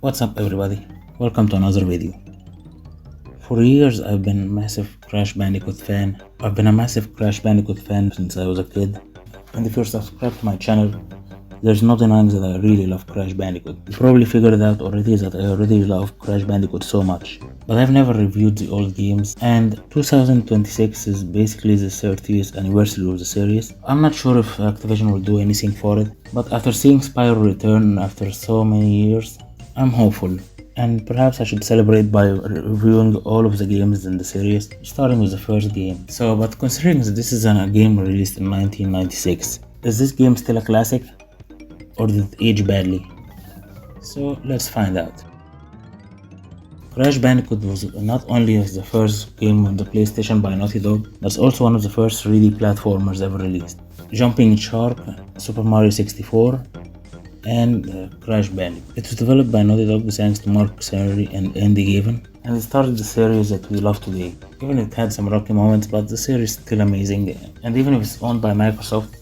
What's up everybody, welcome to another video. For years I've been a massive Crash Bandicoot fan. I've been a massive Crash Bandicoot fan since I was a kid. And if you're subscribed to my channel, there's no denying that I really love Crash Bandicoot. You probably figured it out already that I already love Crash Bandicoot so much. But I've never reviewed the old games, and 2026 is basically the 30th anniversary of the series. I'm not sure if Activision will do anything for it, but after seeing Spyro return after so many years, I'm hopeful, and perhaps I should celebrate by reviewing all of the games in the series, starting with the first game. But considering that this is a game released in 1996, is this game still a classic, or did it age badly? So let's find out. Crash Bandicoot was not only the first game on the PlayStation by Naughty Dog, but it's also one of the first 3D platformers ever released. Jumping Shark, Super Mario 64, and Crash Bandicoot. It was developed by Naughty Dog thanks to Mark Cerny and Andy Gavin, and it started the series that we love today. Even if it had some rocky moments, but the series is still amazing, and even if it's owned by Microsoft,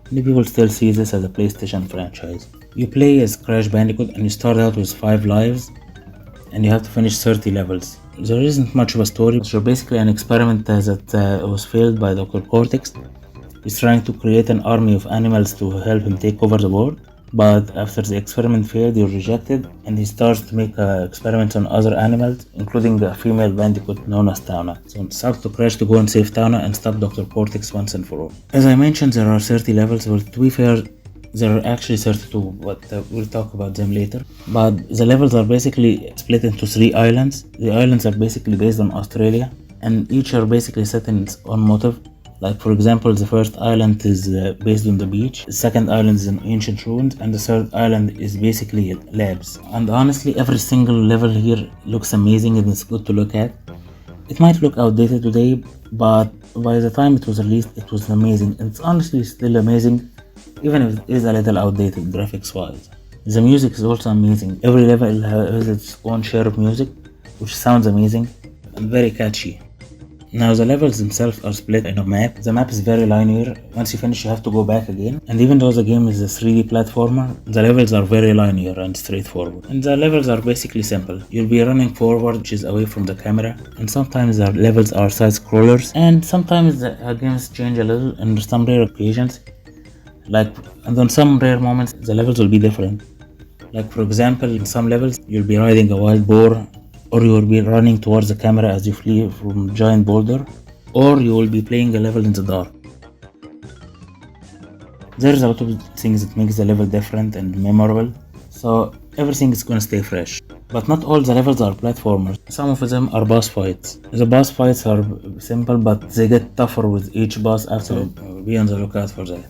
many people still see this as a PlayStation franchise. You play as Crash Bandicoot and you start out with 5 lives, and you have to finish 30 levels. There isn't much of a story, but you're basically an experiment that was failed by Dr. Cortex. He's trying to create an army of animals to help him take over the world. But after the experiment failed, you're rejected, and he starts to make experiments on other animals, including a female bandicoot known as Tauna. So it's up to Crash to go and save Tauna and stop Dr. Cortex once and for all. As I mentioned, there are 30 levels. Well, to be fair, there are actually 32, but we'll talk about them later. But the levels are basically split into 3 islands. The islands are basically based on Australia, and each are basically set in its own motive. Like for example, the first island is based on the beach, the second island is in ancient ruins, and the third island is basically labs. And honestly, every single level here looks amazing and it's good to look at. It might look outdated today, but by the time it was released, it was amazing. And it's honestly still amazing, even if it is a little outdated graphics wise. The music is also amazing. Every level has its own share of music, which sounds amazing and very catchy. Now the levels themselves are split in a map. The map is very linear. Once you finish, you have to go back again. And even though the game is a 3D platformer, the levels are very linear and straightforward. And the levels are basically simple. You'll be running forward, which is away from the camera. And sometimes the levels are side scrollers. And sometimes the games change a little in some rare occasions. And on some rare moments, the levels will be different. Like for example, in some levels, you'll be riding a wild boar, or you will be running towards the camera as you flee from a giant boulder, or you will be playing a level in the dark. There's a lot of things that makes the level different and memorable, so everything is gonna stay fresh. But not all the levels are platformers. Some of them are boss fights. The boss fights are simple, but they get tougher with each boss after. Be on the lookout for that.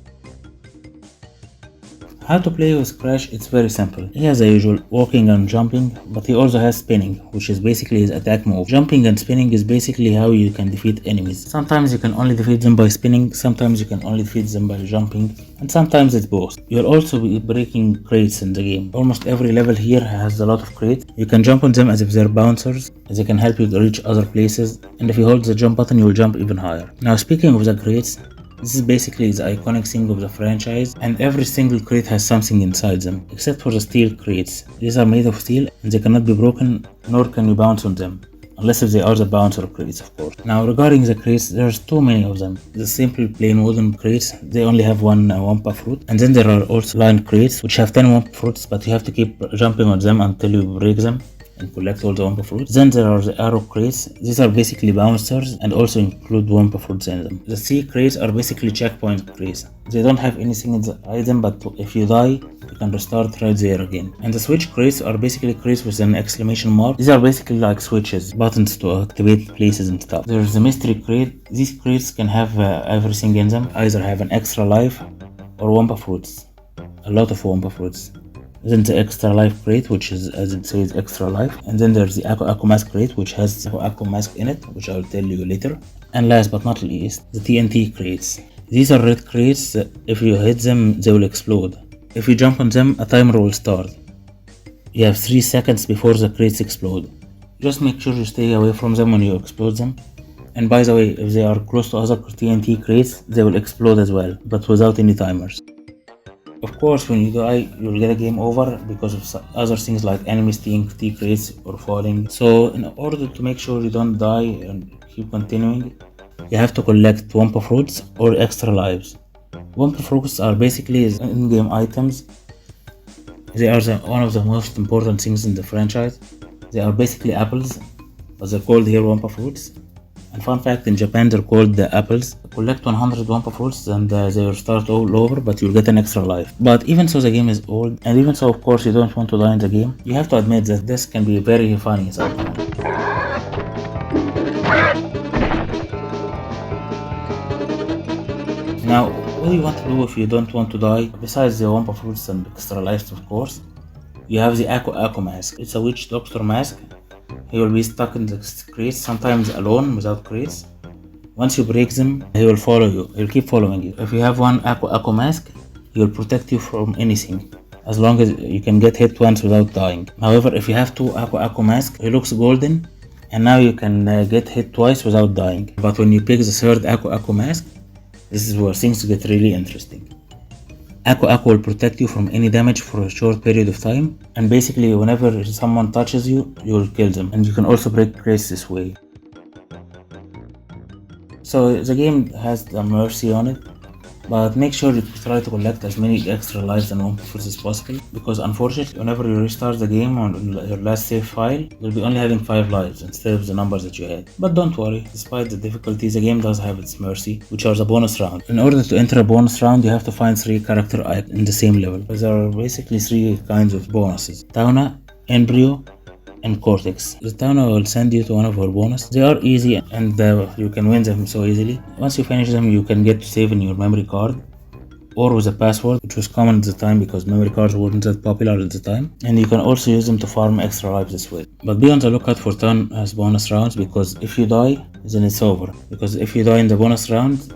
How to play with Crash? It's very simple. He has the usual walking and jumping, but he also has spinning, which is basically his attack move. Jumping and spinning is basically how you can defeat enemies. Sometimes you can only defeat them by spinning, sometimes you can only defeat them by jumping, and sometimes it's both. You'll also be breaking crates in the game. Almost every level here has a lot of crates. You can jump on them as if they're bouncers, as they can help you to reach other places, and if you hold the jump button, you'll jump even higher. Now speaking of the crates, this is basically the iconic thing of the franchise, and every single crate has something inside them, except for the steel crates. These are made of steel and they cannot be broken, nor can you bounce on them, unless if they are the bouncer crates, of course. Now regarding the crates, there's too many of them. The simple plain wooden crates, they only have one Wumpa fruit, and then there are also lined crates which have 10 Wumpa fruits, but you have to keep jumping on them until you break them and collect all the Wumpa fruits. Then there are the arrow crates. These are basically bouncers and also include Wumpa fruits in them. The sea crates are basically checkpoint crates. They don't have anything inside them, but if you die, you can restart right there again. And the switch crates are basically crates with an exclamation mark. These are basically like switches, buttons to activate places and stuff. There's the mystery crate. These crates can have everything in them. Either have an extra life or Wumpa fruits. A lot of Wumpa fruits. Then the extra life crate, which is, as it says, extra life. And then there's the Aqua Mask crate, which has the Aqua Mask in it, which I'll tell you later. And last but not least, the TNT crates. These are red crates. If you hit them, they will explode. If you jump on them, a timer will start. You have 3 seconds before the crates explode. Just make sure you stay away from them when you explode them. And by the way, if they are close to other TNT crates, they will explode as well, but without any timers. Of Of course, when you die, you'll get a game over because of other things like enemies stealing tea crates or falling. So in order to make sure you don't die and keep continuing, you have to collect Wumpa fruits or extra lives. Wumpa fruits are basically in-game items. They are one of the most important things in the franchise. They are basically apples, but they're called here Wumpa fruits. And fun fact, in Japan they're called the apples. Collect 100 Wumpa fruits and they will start all over, but you'll get an extra life. But even so, the game is old, and even so, of course, you don't want to die in the game. You have to admit that this can be very funny sometimes. Now, what do you want to do if you don't want to die? Besides the Wumpa fruits and extra lives, of course, you have the Ako mask. It's a witch doctor mask. He will be stuck in the crates, sometimes alone without crates. Once you break them, he will follow you. He'll keep following you. If you have one Ako mask, he will protect you from anything, as long as you can get hit once without dying. However, if you have two Ako masks, he looks golden, and now you can get hit twice without dying. But when you pick the third Ako mask, this is where things get really interesting. Ako will protect you from any damage for a short period of time, and basically whenever someone touches you, you'll kill them, and you can also break crates this way. So the game has the mercy on it, but make sure you try to collect as many extra lives and Wumpa fruits as possible, because unfortunately whenever you restart the game on your last save file, you'll be only having 5 lives instead of the numbers that you had. But don't worry, despite the difficulties, the game does have its mercy, which are the bonus round. In order to enter a bonus round, you have to find 3 character icons in the same level. There are basically 3 kinds of bonuses: Doulla, n.brio, and Cortex. The Doulla will send you to one of our bonus. They are easy and you can win them so easily. Once you finish them, you can get to save in your memory card or with a password, which was common at the time because memory cards weren't that popular at the time. And you can also use them to farm extra lives this way. But be on the lookout for turn as bonus rounds, because if you die, then it's over. Because if you die in the bonus round,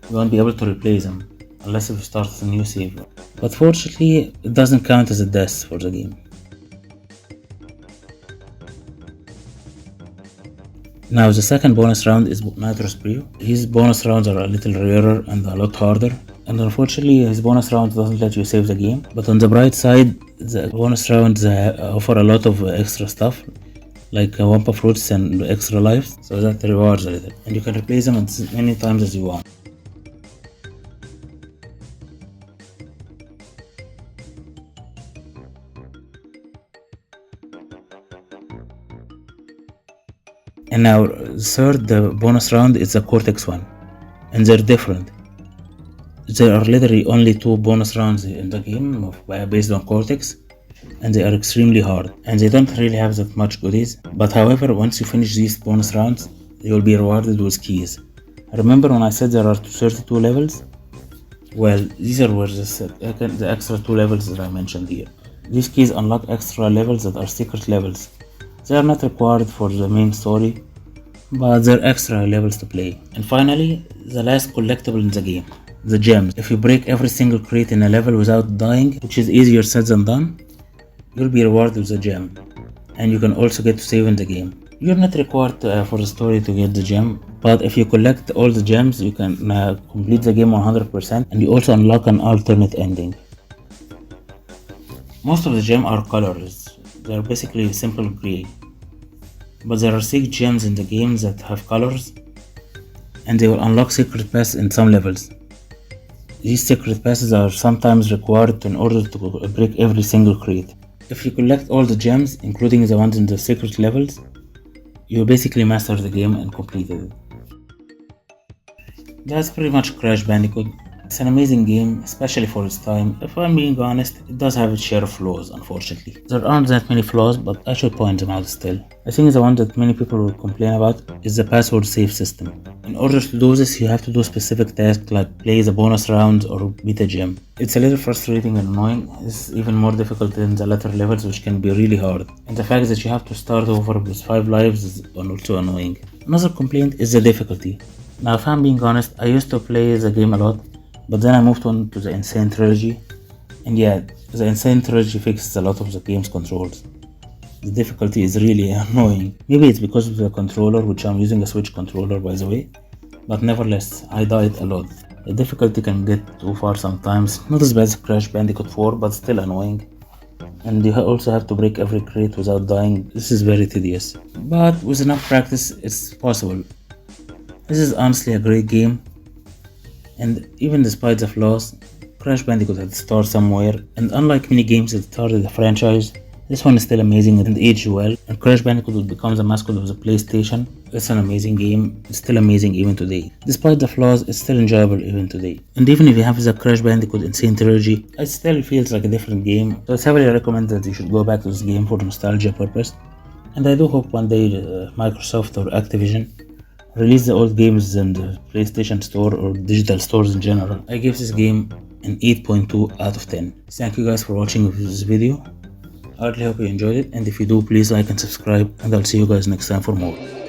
you won't be able to replay them unless if you start a new save. But fortunately, it doesn't count as a death for the game. Now the second bonus round is n.brio. His bonus rounds are a little rarer and a lot harder, and unfortunately his bonus round doesn't let you save the game. But on the bright side, the bonus rounds offer a lot of extra stuff, like Wumpa fruits and extra lives, so that rewards a little, and you can replace them as many times as you want. And now the third bonus round is the Cortex one, and they're different. There are literally only 2 bonus rounds in the game based on Cortex, and they are extremely hard, and they don't really have that much goodies. But however, once you finish these bonus rounds, you will be rewarded with keys. Remember when I said there are 32 levels? Well, these are the extra 2 levels that I mentioned here. These keys unlock extra levels that are secret levels. They are not required for the main story, but they're extra levels to play. And finally, the last collectible in the game, the gems. If you break every single crate in a level without dying, which is easier said than done, you'll be rewarded with a gem, and you can also get to save in the game. You're not required for the story to get the gem, but if you collect all the gems, you can complete the game 100%, and you also unlock an alternate ending. Most of the gems are colorless. They're basically simple gray. But there are 6 gems in the game that have colors, and they will unlock secret passes in some levels. These secret passes are sometimes required in order to break every single crate. If you collect all the gems, including the ones in the secret levels, you basically master the game and completed it. That's pretty much Crash Bandicoot. It's an amazing game, especially for its time. If I'm being honest, it does have its share of flaws, unfortunately. There aren't that many flaws, but I should point them out still. I think the one that many people will complain about is the password save system. In order to do this, you have to do specific tasks like play the bonus rounds or beat a gem. It's a little frustrating and annoying. It's even more difficult than the latter levels, which can be really hard. And the fact that you have to start over with 5 lives is also annoying. Another complaint is the difficulty. Now, if I'm being honest, I used to play the game a lot, but then I moved on to the Insane Trilogy, and yeah, the Insane Trilogy fixes a lot of the game's controls. The difficulty is really annoying. Maybe it's because of the controller, which I'm using a Switch controller by the way, but nevertheless, I died a lot. The difficulty can get too far sometimes, not as bad as Crash Bandicoot 4, but still annoying. And you also have to break every crate without dying. This is very tedious, but with enough practice it's possible. This is honestly a great game, and even despite the flaws, Crash Bandicoot had to start somewhere, and unlike many games that started the franchise, this one is still amazing and aged well, and Crash Bandicoot becomes a mascot of the PlayStation. It's an amazing game, it's still amazing even today. Despite the flaws, it's still enjoyable even today. And even if you have the Crash Bandicoot Insane Trilogy, it still feels like a different game, so it's heavily recommended that you should go back to this game for nostalgia purpose. And I do hope one day Microsoft or Activision release the old games in the PlayStation Store or digital stores in general. I give this game an 8.2 out of 10. Thank you guys for watching this video. I really hope you enjoyed it, and if you do, please like and subscribe, and I'll see you guys next time for more.